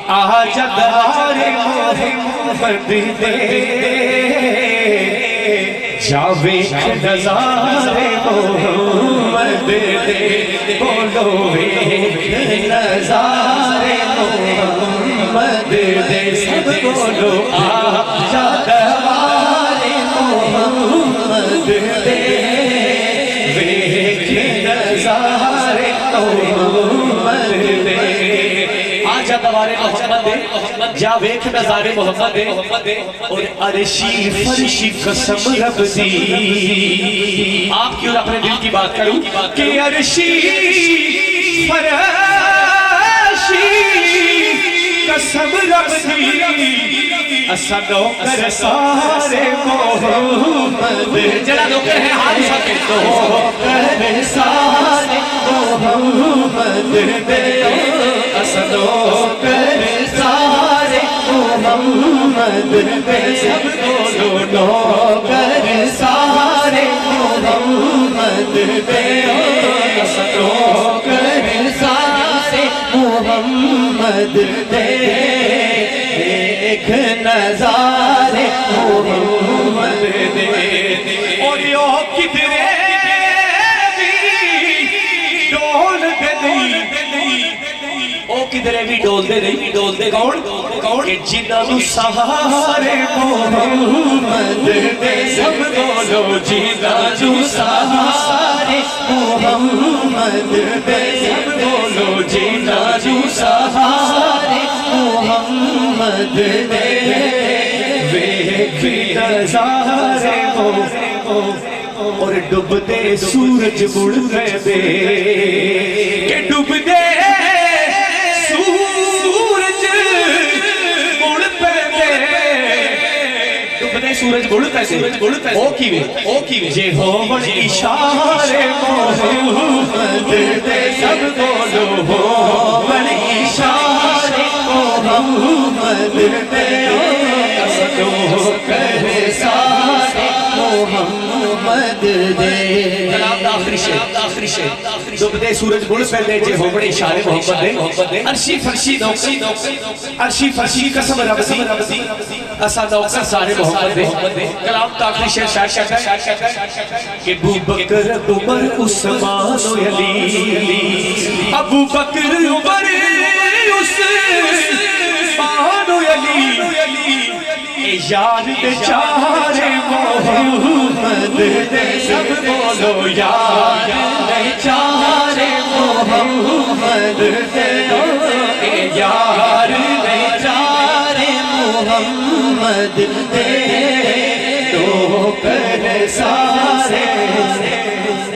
آجا دوار محمد دے جاویک نظارے محمد دے بولو ویک نظارے محمد دے سب بولو آجا دوار محمد دے ویک نظارے محمد دے آجا دوار محمد دے جا ویک نظارے محمد دے اور عرشی فرشی قسم رب دی آپ کی اور اپنے دل کی بات کروں کہ عرشی فرشی قسم رب دی اسا نوکر سارے محمد جلا نوکر ہے ہاتھ سکے نوکر سارے محمد دے اسا نوکر سارے محمد دے سب بولو نوکر سارے محمد دے اسا نوکر سارے محمد دے ایک نظارے محمد دے اور یو کدرے بھی ڈول دے دی او کدرے بھی ڈول دے دی ڈول دے کون کہ جنہوں سہارے محمد دے سب بولو جنہوں سہارے محمد دے سب بولو جنہوں سہارے محمد دے ویک نظارے اور ڈب دے سورج مڑ گئے دے کہ ڈب دے سورج مڑ پہ دے ڈب دے سورج مڑ پہ دے او کیوے جے ہون اشارے محمد دے سب بولو ہون اشارے محمد دے نوکر سارے محمد دے کلام دا آخری شے ڈب دے سورج مڑ پہ دے جے ہون اشارے محمد دے عرشی فرشی نوکر عرشی فرشی قسم رب دی اسا نوکر سارے محمد دے کلام دا آخری شے شاید کہ ابو بکر عمر عثمان و علی ابو بکر عمر عثمان و علی یار دے چارے محمد دے سب بولو یار دے چارے محمد دے یار دے چارے محمد دے نوکر سارے